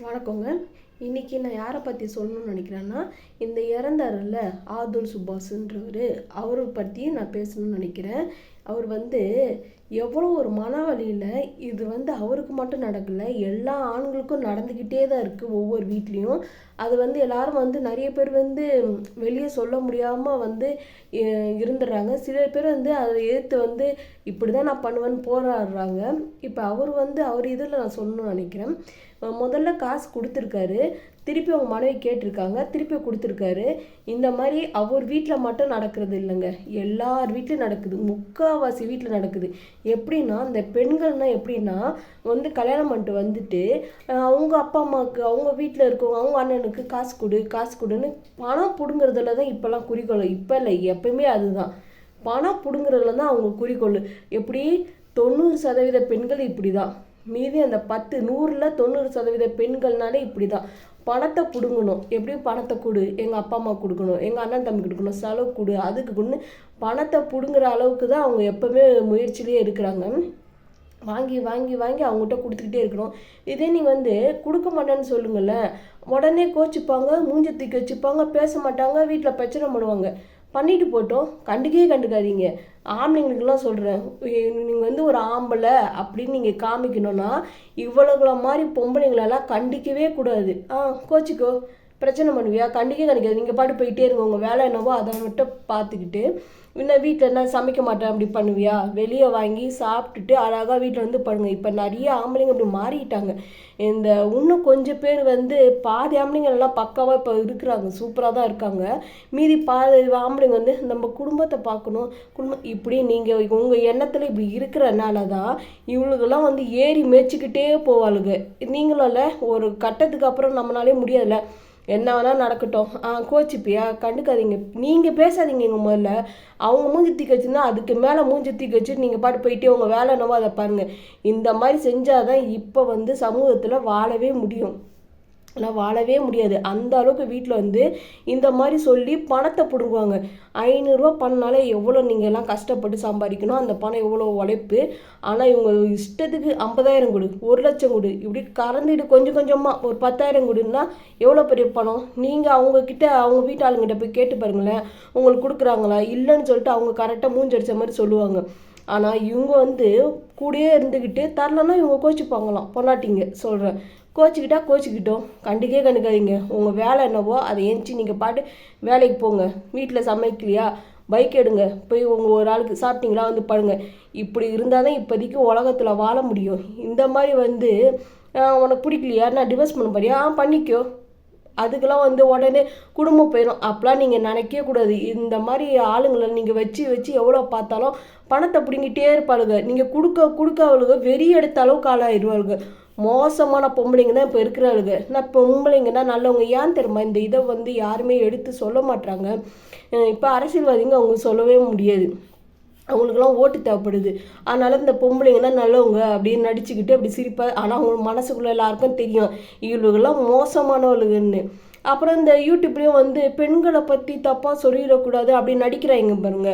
வணக்கங்க. இன்றைக்கி நான் யாரை பற்றி சொல்லணும்னு நினைக்கிறேன்னா, இந்த இறந்தாருல்ல ஆதுல் சுபாஷுன்றவர், அவரை பற்றி நான் பேசணும்னு நினைக்கிறேன். அவர் எவ்வளோ ஒரு மனவலியில் இது அவருக்கு மட்டும் நடக்கலை, எல்லா ஆண்களுக்கும் நடந்துக்கிட்டே தான் இருக்குது ஒவ்வொரு வீட்லேயும். அது எல்லாரும் நிறைய பேர் வெளியே சொல்ல முடியாமல் இருந்துடுறாங்க. சில பேர் அதை எதிர்த்து இப்படி தான் நான் பண்ணுவேன்னு போராடுறாங்க. இப்போ அவர் இதில் நான் சொல்லணும்னு நினைக்கிறேன். முதல்ல காசு கொடுத்துருக்காரு, திருப்பி அவங்க மனைவி கேட்டிருக்காங்க, திருப்பி கொடுத்துருக்காரு. இந்த மாதிரி அவர் வீட்டில் மட்டும் நடக்கிறது இல்லைங்க, எல்லார் வீட்லையும் நடக்குது, முக்கால்வாசி வீட்டில் நடக்குது. எப்படின்னா, இந்த பெண்கள்னால் எப்படின்னா கல்யாணம் பண்ணிட்டு அவங்க அப்பா அம்மாவுக்கு, அவங்க வீட்டில் இருக்கவங்க, அவங்க அண்ணனுக்கு காசு கொடு காசு கொடுன்னு பணம் பிடுங்குறதுல தான் இப்போல்லாம் குறிக்கோள். இப்போ இல்லை, எப்பயுமே அதுதான், பணம் பிடுங்குறதுல தான் அவங்க குறிக்கோள். எப்படி 90% பெண்கள் இப்படி தான், மீதி அந்த 100ல் 90% பெண்கள்னாலே இப்படி தான், பணத்தை பிடுங்கணும். எப்படியும் பணத்தை கொடு, எங்கள் அப்பா அம்மா கொடுக்கணும், எங்கள் அண்ணன் தம்பி கொடுக்கணும், செலவு கொடு, அதுக்கு கொண்டு பணத்தை பிடுங்குற அளவுக்கு தான் அவங்க எப்போவுமே முயற்சியிலே இருக்கிறாங்க. வாங்கி வாங்கி வாங்கி அவங்ககிட்ட கொடுத்துக்கிட்டே இருக்கணும். இதே நீ கொடுக்க மாட்டேன்னு சொல்லுங்களேன், உடனே கோச்சிப்பாங்க, மூஞ்சி தூக்கி வச்சுப்பாங்க, பேச மாட்டாங்க, வீட்டில் பிரச்சனை பண்ணுவாங்க. பண்ணிட்டு போட்டோம், கண்டுக்காதீங்க. ஆம்பளைங்களுக்கெல்லாம் சொல்கிறேன், நீங்கள் ஒரு ஆம்பளை அப்படின்னு நீங்கள் காமிக்கணும்னா இவ்வளவுல மாதிரி பொம்பளைங்களெல்லாம் கண்டிக்கவே கூடாது. கோச்சிக்கோ, பிரச்சனை பண்ணுவியா, கண்டிக்காது, நீங்கள் பாட்டு போயிட்டே இருங்க, உங்கள் வேலை என்னவோ அதை மட்டும் பார்த்துக்கிட்டு. இன்னும் வீட்டில் என்ன சமைக்க மாட்டேன் அப்படி பண்ணுவியா, வெளியே வாங்கி சாப்பிட்டுட்டு அழகாக வீட்டில் படுங்க. இப்போ நிறைய ஆம்பளைங்க அப்படி மாறிட்டாங்க. இன்னும் கொஞ்சம் பேர் பாதி ஆம்பளைங்க எல்லாம் பக்காவாக இப்போ இருக்கிறாங்க, சூப்பராக தான் இருக்காங்க. மீதி பாதி ஆம்பளைங்க நம்ம குடும்பத்தை பார்க்கணும், இப்படி நீங்கள் உங்கள் எண்ணத்தில் இப்படி இருக்கிறனால தான் இவளுக்கெல்லாம் ஏறி மேய்ச்சிக்கிட்டே போவாளுங்க. நீங்களும் ஒரு கட்டத்துக்கு அப்புறம் நம்மளாலே முடியாதுல்ல, என்ன வேணால் நடக்கட்டும், கோச்சிப்பியா, கண்டுக்காதீங்க, நீங்கள் பேசாதீங்க. எங்கள் முதல்ல அவங்க மூஞ்சி தூக்கி வச்சுருந்தா அதுக்கு மேலே மூஞ்சி தூக்கி வச்சுட்டு நீங்கள் பாட்டு போயிட்டே உங்கள் வேலை என்னவோ அதை பாருங்கள். இந்த மாதிரி செஞ்சால் தான் இப்போ சமூகத்தில் வாழவே முடியும். ஆனால் வாழவே முடியாது. அந்த அளவுக்கு வீட்டில் இந்த மாதிரி சொல்லி பணத்தை பிடுங்குவாங்க. 500 பண்ணாலே எவ்வளோ நீங்கள் எல்லாம் கஷ்டப்பட்டு சம்பாதிக்கணும், அந்த பணம் எவ்வளோ உழைப்பு. ஆனால் இவங்க இஷ்டத்துக்கு 50,000 கொடு, 1,00,000 கொடு, இப்படி கறந்துட்டு கொஞ்சம் கொஞ்சமாக ஒரு 10,000 கொடுன்னா எவ்வளோ பெரிய பணம். நீங்கள் அவங்கக்கிட்ட, அவங்க வீட்டு ஆளுங்கிட்ட போய் கேட்டு பாருங்களேன், உங்களுக்கு கொடுக்குறாங்களா இல்லைன்னு சொல்லிட்டு அவங்க கரெக்டாக மூஞ்சடிச்ச மாதிரி சொல்லுவாங்க. ஆனால் இவங்க கூடயே இருந்துக்கிட்டு தரலன்னா இவங்க கோச்சிப்பாங்களாம். பொண்டாட்டிங்க சொல்கிறேன், கோச்சிக்கிட்டா கோச்சிக்கிட்டோம், கண்டுக்காதீங்க. உங்கள் வேலை என்னவோ அதை ஏஞ்சி நீங்கள் பாட்டு வேலைக்கு போங்க. வீட்டில் சமைக்கலையா, பைக் எடுங்க, போய் உங்கள் ஒரு ஆளுக்கு சாப்பிட்டீங்களா படுங்க. இப்படி இருந்தால் தான் இப்போதைக்கு உலகத்தில் வாழ முடியும். இந்த மாதிரி உனக்கு பிடிக்கலையா, நான் டிவோர்ஸ் பண்ண போறியா, பண்ணிக்கோ, அதுக்கெல்லாம் உடனே குடும்பம் போயிடும். அப்போலாம் நீங்கள் நினைக்கவே கூடாது. இந்த மாதிரி ஆளுங்களை நீங்கள் வச்சு எவ்வளோ பார்த்தாலும் பணத்தை பிடிங்கிட்டே இருப்பாளுங்க. நீங்கள் கொடுக்க அவளுங்க வெறி எடுத்த அளவுக்கு ஆளாயிடுவாளுங்க. மோசமான பொம்பளைங்க தான் இப்போ இருக்கிறாளுங்க. நான் பொம்பளைங்கன்னா நல்லவங்க, ஏன் தெரியுமா இந்த இதை யாருமே எடுத்து சொல்ல மாட்டாங்க. இப்போ அரசியல்வாதிங்க அவங்க சொல்லவே முடியாது, அவங்களுக்குலாம் ஓட்டு தேவைப்படுது. அதனால இந்த பொம்பளைங்கன்னா நல்லவங்க அப்படின்னு நடிச்சுக்கிட்டு அப்படி சிரிப்பா, ஆனால் அவங்க மனசுக்குள்ள எல்லாருக்கும் தெரியும் இவளுக்கெல்லாம் மோசமானவளுங்கன்னு. அப்புறம் இந்த யூடியூப்லேயும் பெண்களை பற்றி தப்பாக சொல்லிடக்கூடாது அப்படின்னு நடிக்கிறாங்க பாருங்க.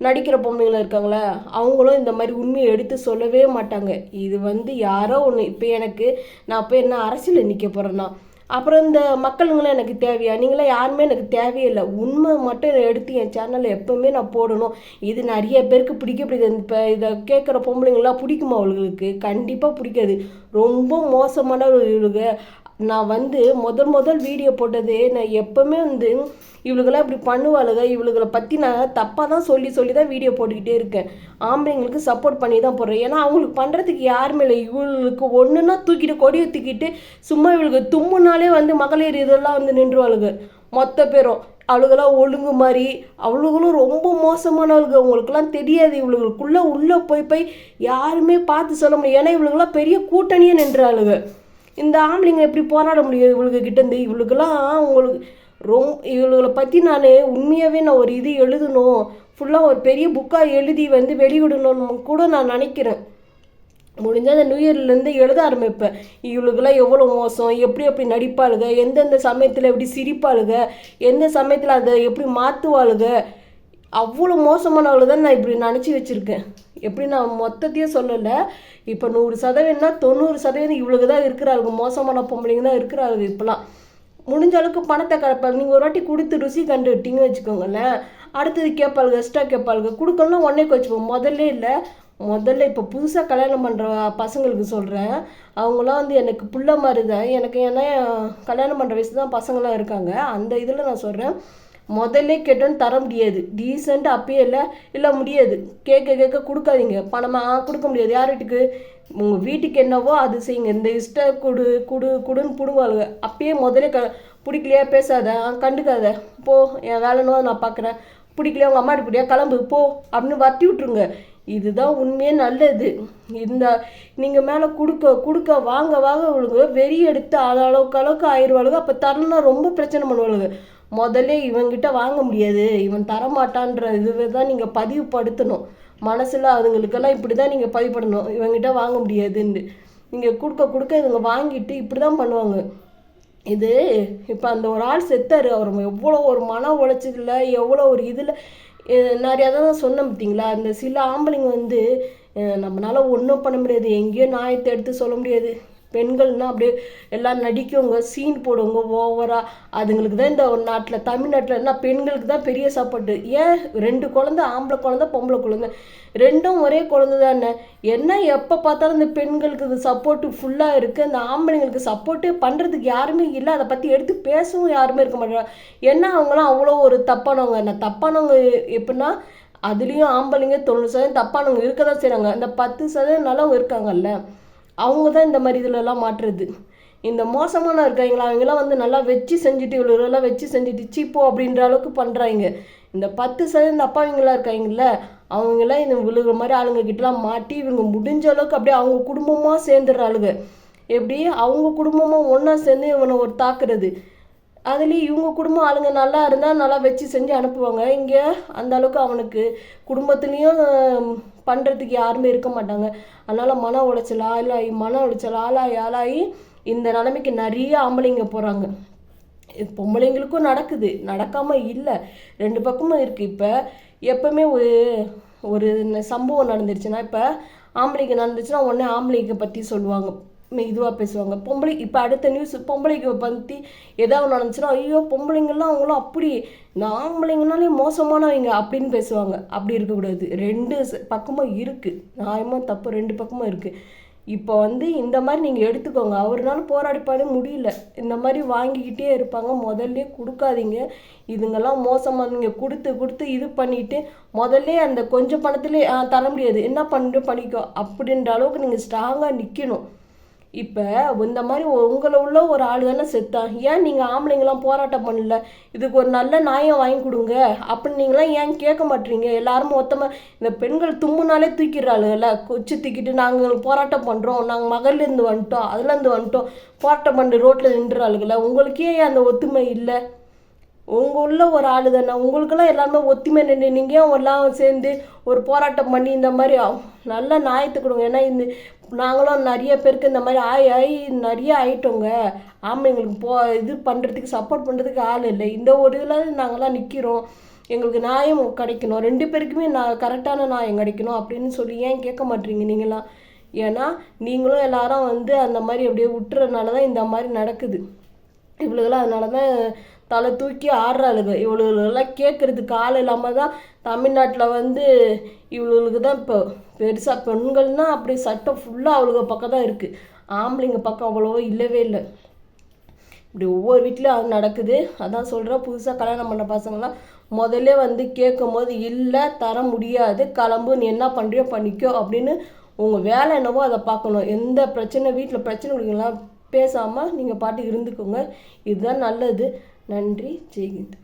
நடிக்கிற பொம்மைங்களும் இருக்காங்களே, அவங்களும் இந்த மாதிரி உண்மையை எடுத்து சொல்லவே மாட்டாங்க. இது யாரோ ஒன்று. இப்போ நான் போய் என்ன அரசியலில் நிற்க போகிறேன்னா, அப்புறம் இந்த மக்களுங்களாம் எனக்கு தேவையா, நீங்களாம் யாருமே எனக்கு தேவையில்லை. உண்மை மட்டும் எடுத்து என் சேனலில் எப்போவுமே நான் போடணும். இது நிறைய பேருக்கு பிடிக்காது. இப்போ இதை கேட்குற பொம்பளைங்களாம் பிடிக்குமா அவளுக்கு? கண்டிப்பாக பிடிக்காது. ரொம்ப மோசமானவர்களுக்கு. நான் முதல் வீடியோ போட்டது, நான் எப்போவுமே இவளுக்கெல்லாம் இப்படி பண்ணுவாளுங்க, இவளுகளை பற்றி நான் தப்பாக தான் சொல்லி தான் வீடியோ போட்டுக்கிட்டே இருக்கேன். ஆம்பளைங்களுக்கு சப்போர்ட் பண்ணி தான் போடுறேன். ஏன்னா அவங்களுக்கு பண்ணுறதுக்கு யாருமே இல்லை. இவளுக்கு ஒன்றுன்னா தூக்கிட்டு கொடியை தூக்கிட்டு சும்மா இவளுக்கு தும்முனாலே மகளிர் இதெல்லாம் நின்றுவாளுங்க மொத்த பேரும். அவளுகெல்லாம் ஒழுங்கு மாதிரி, அவளுகளும் ரொம்ப மோசமானவளுங்க. அவங்களுக்குலாம் தெரியாது. இவளுக்குள்ளே உள்ளே போய் யாருமே பார்த்து சொல்ல முடியும். ஏன்னா இவளுக்கெல்லாம் பெரிய கூட்டணியே நின்றாளுங்க. இந்த ஆம்பளைங்க எப்படி போராட முடியும் இவளுக்கு கிட்டேருந்து? இவளுக்கெல்லாம் இவளுகளை பற்றி நான் உண்மையாகவே நான் ஒரு இது எழுதணும், ஃபுல்லாக ஒரு பெரிய புக்காக எழுதி வெளியிடணும்னு கூட நான் நினைக்கிறேன். முடிஞ்சால் அந்த நியூ இயர்லேருந்து எழுத ஆரம்பிப்பேன். இவளுக்கெல்லாம் எவ்வளோ மோசம், எப்படி நடிப்பாளுங்க, எந்தெந்த சமயத்தில் எப்படி சிரிப்பாளுங்க, எந்த சமயத்தில் அதை எப்படி மாற்றுவாளுங்க, அவ்வளோ மோசமானவளை தான் நான் இப்படி நினச்சி வச்சுருக்கேன். எப்படி நான் மொத்தத்தையும் சொல்லலை, இப்போ 100%னா 90% இவளுக்கு தான் இருக்கிறாளுங்க, மோசமான பொம்பளைங்க தான் இருக்கிறாளுங்க இப்போலாம். முடிஞ்ச அளவுக்கு பணத்தை கலப்பாங்க. நீங்கள் ஒரு வாட்டி கொடுத்து ருசி கண்டு விட்டீங்கன்னு வச்சுக்கோங்களேன், அடுத்தது கேட்பாளுங்க, எக்ஸ்ட்ரா கேட்பாளுங்க. கொடுக்கலாம் உடனே வச்சுப்போம். முதல்ல இப்போ புதுசாக கல்யாணம் பண்ணுற பசங்களுக்கு சொல்கிறேன், அவங்களாம் வந்து எனக்கு புள்ள மாதிரி தான். எனக்கு ஏன்னா கல்யாணம் பண்ணுற வயசு தான் பசங்களாம் இருக்காங்க. அந்த இதில் நான் சொல்கிறேன், முதல்ல கேட்டோன்னு தர முடியாது. டீசெண்டாக அப்பயே இல்லை முடியாது, கேட்க கொடுக்காதீங்க. பணமாக கொடுக்க முடியாது. யார் வீட்டுக்கு? உங்கள் வீட்டுக்கு என்னவோ அது செய்யுங்க. இந்த குடுன்னு பிடுவாளுங்க. அப்பயே முதல்ல பிடிக்கலையா பேசாத, கண்டுக்காத, போ, என் வேலைனோ நான் பார்க்குறேன், பிடிக்கலையா உங்கள் அம்மா இப்படியா கிளம்பு போ அப்படின்னு வரட்டி விட்ருங்க. இதுதான் உண்மையே நல்லது. இந்த நீங்கள் மேலே கொடுக்க வாங்க அவளுங்க வெறி எடுத்து அளவுக்கு ஆயிடுவாளுங்க. அப்போ தரணும்னா ரொம்ப பிரச்சனை பண்ணுவாளுங்க. முதல்ல இவங்கிட்ட வாங்க முடியாது, இவன் தரமாட்டான்ற இதுவே தான் நீங்கள் பதிவுப்படுத்தணும் மனசில். அதுங்களுக்கெல்லாம் இப்படி தான் நீங்கள் பதிவுப்படணும், இவங்கிட்ட வாங்க முடியாதுன்னு. நீங்கள் கொடுக்க இதுங்க வாங்கிட்டு இப்படி தான் பண்ணுவாங்க. இது இப்போ அந்த ஒரு ஆள் செத்தார், அவர் எவ்வளோ ஒரு மன உளைச்சதில் எவ்வளோ ஒரு இதில் நிறையா தான் சொன்ன பார்த்தீங்களா. அந்த சில ஆம்பளைங்க வந்து நம்மளால ஒன்றும் பண்ண முடியாது, எங்கேயோ நியாயத்தை எடுத்து சொல்ல முடியாது. பெண்கள்னால் அப்படியே எல்லாம் நடிக்கவங்க, சீன் போடுவங்க ஓவராக. அதுங்களுக்கு தான் இந்த நாட்டில் தமிழ்நாட்டில் என்ன பெண்களுக்கு தான் பெரிய சப்போர்ட்டு. ஏன் 2 குழந்தை, ஆம்பளை குழந்தை பொம்பளை குழந்தை, ரெண்டும் ஒரே குழந்தை தானே. என்ன எப்போ பார்த்தாலும் இந்த பெண்களுக்கு இது சப்போர்ட்டு ஃபுல்லாக இருக்குது, இந்த ஆம்பளைங்களுக்கு சப்போர்ட்டே பண்ணுறதுக்கு யாருமே இல்லை. அதை பற்றி எடுத்து பேசவும் யாருமே இருக்க மாட்டாங்க. ஏன்னா அவங்களாம் அவ்வளோ ஒரு தப்பானவங்க. நான் தப்பானவங்க எப்படின்னா, அதுலேயும் ஆம்பளைங்க 90% தப்பானவங்க இருக்க தான் செய்கிறாங்க. அந்த 10% நல்லவங்க இருக்காங்கல்ல, அவங்க தான் இந்த மாதிரி இதிலெல்லாம் மாட்டுறது. இந்த மோசமான இருக்காங்களா, அவங்களாம் வந்து நல்லா வச்சு செஞ்சுட்டு இவ்வளோலாம் வச்சு செஞ்சுட்டு சீப்போ அப்படின்ற அளவுக்கு பண்ணுறாங்க. இந்த 10% அப்பாவிங்களாம் இருக்காங்கல்ல, அவங்களாம் இந்த விழுகிற மாதிரி ஆளுங்க கிட்டலாம் மாட்டி இவங்க முடிஞ்ச அளவுக்கு அப்படியே அவங்க குடும்பமாக சேர்ந்துடுறாளுங்க. எப்படி அவங்க குடும்பமாக ஒன்றா சேர்ந்து இவனை ஒரு தாக்குறது. அதுலேயும் இவங்க குடும்பம் ஆளுங்க நல்லா இருந்தால் நல்லா வச்சு செஞ்சு அனுப்புவாங்க. இங்கே அந்த அளவுக்கு அவனுக்கு குடும்பத்துலேயும் பண்ணுறதுக்கு யாருமே இருக்க மாட்டாங்க. அதனால் மன உளைச்சல் ஆளாகி இந்த நிலைமைக்கு நிறைய ஆம்பளைங்க போகிறாங்க. பொம்பளைங்களுக்கும் நடக்குது, நடக்காமல் இல்லை, 2 பக்கமும் இருக்குது. இப்போ எப்போவுமே ஒரு சம்பவம் நடந்துருச்சுன்னா, இப்போ ஆம்பளைக்கு நடந்துச்சுன்னா உடனே ஆம்பளைங்க பற்றி சொல்லுவாங்க, இதுவாக பேசுவாங்க. இப்போ அடுத்த நியூஸ் பொம்பளைக்கு பற்றி ஏதாவது நடந்துச்சுன்னா, ஐயோ பொம்பளைங்கள்லாம் அவங்களாம் அப்படி, இந்த ஆம்பளைங்கனாலே மோசமானவங்க அப்படின்னு பேசுவாங்க. அப்படி இருக்கக்கூடாது. 2 பக்கமும் இருக்குது, நியாயமாக தப்பு 2 பக்கமும் இருக்குது. இப்போ வந்து இந்த மாதிரி நீங்கள் எடுத்துக்கோங்க. அவர்னால போராடிப்பாடு முடியல, இந்த மாதிரி வாங்கிக்கிட்டே இருப்பாங்க. முதல்ல கொடுக்காதீங்க. இதுங்கெல்லாம் மோசமாக நீங்கள் கொடுத்து இது பண்ணிவிட்டு முதல்ல அந்த கொஞ்சம் பணத்துலேயே தர முடியாது, என்ன பண்ணிக்கோ அப்படின்ற அளவுக்கு நீங்கள் ஸ்ட்ராங்காக நிற்கணும். இப்போ இந்த மாதிரி உங்களை உள்ள ஒரு ஆள் தானே செத்தான், ஏன் நீங்கள் ஆம்பளைங்களாம் போராட்டம் பண்ணல, இதுக்கு ஒரு நல்ல நியாயம் வாங்கி கொடுங்க அப்படின்னு நீங்களாம் ஏன் கேட்க மாட்டீங்க? எல்லாரும் மொத்தமாக இந்த பெண்கள் தும்முனாலே தூக்கிடுறாளுல, கொச்சு தூக்கிட்டு நாங்கள் போராட்டம் பண்ணுறோம், நாங்கள் மகளிர்லேருந்து வந்துட்டோம், அதுலேருந்து வந்துட்டோம், போராட்டம் பண்ணி ரோட்டில் நின்றுறாளுங்கள. உங்களுக்கே அந்த ஒத்துமை இல்லை? உங்கள் உள்ள ஒரு ஆள் தானே, உங்களுக்கெல்லாம் எல்லாருமே ஒத்துமை நின்று நீங்கள் எல்லாம் சேர்ந்து ஒரு போராட்டம் பண்ணி இந்த மாதிரி நல்ல நியாயத்தை கொடுங்க. ஏன்னா நாங்களும் நிறைய பேருக்கு இந்த மாதிரி ஆகி நிறைய ஆயிட்டோங்க. ஆம்பளைங்களுக்கு இது பண்ணுறதுக்கு சப்போர்ட் பண்ணுறதுக்கு ஆள் இல்லை. இந்த ஒரு இதில் நாங்கள்லாம் நிற்கிறோம், எங்களுக்கு நியாயம் கிடைக்கணும், 2 பேருக்குமே கரெக்டான நியாயம் கிடைக்கணும் அப்படின்னு சொல்லி ஏன் கேட்க மாட்டீங்க நீங்களாம்? ஏன்னா நீங்களும் எல்லாரும் வந்து அந்த மாதிரி அப்படியே விட்டுறதுனால தான் இந்த மாதிரி நடக்குது. இவளுகெல்லாம் அதனால தான் தலை தூக்கி ஆடுறாளுங்க. இவளுகளெல்லாம் கேட்குறதுக்கு ஆள் இல்லாமல் தான் தமிழ்நாட்டில் வந்து இவளுக்கு தான் இப்போ பெருசாக பெண்கள்னால் அப்படி சட்டம் ஃபுல்லாக அவளுக பக்கம் தான் இருக்குது, ஆம்பளைங்க பக்கம் அவ்வளோவா இல்லவே இல்லை. இப்படி ஒவ்வொரு வீட்லேயும் அது நடக்குது. அதான் சொல்கிறேன், புதுசாக கல்யாணம் பண்ண பசங்களாம் முதல்ல வந்து கேட்கும் போது இல்லை தர முடியாது, கிளம்பு, நீ என்ன பண்ணுறியோ பண்ணிக்கோ அப்படின்னு உங்கள் வேலை என்னவோ அதை பார்க்கணும். எந்த பிரச்சனை வீட்டில் பிரச்சனை கொடுக்கலாம் பேசாமல் நீங்கள் பாட்டுக்கு இருந்துக்கோங்க. இதுதான் நல்லது. நன்றி. ஜெய்ஹிந்த்.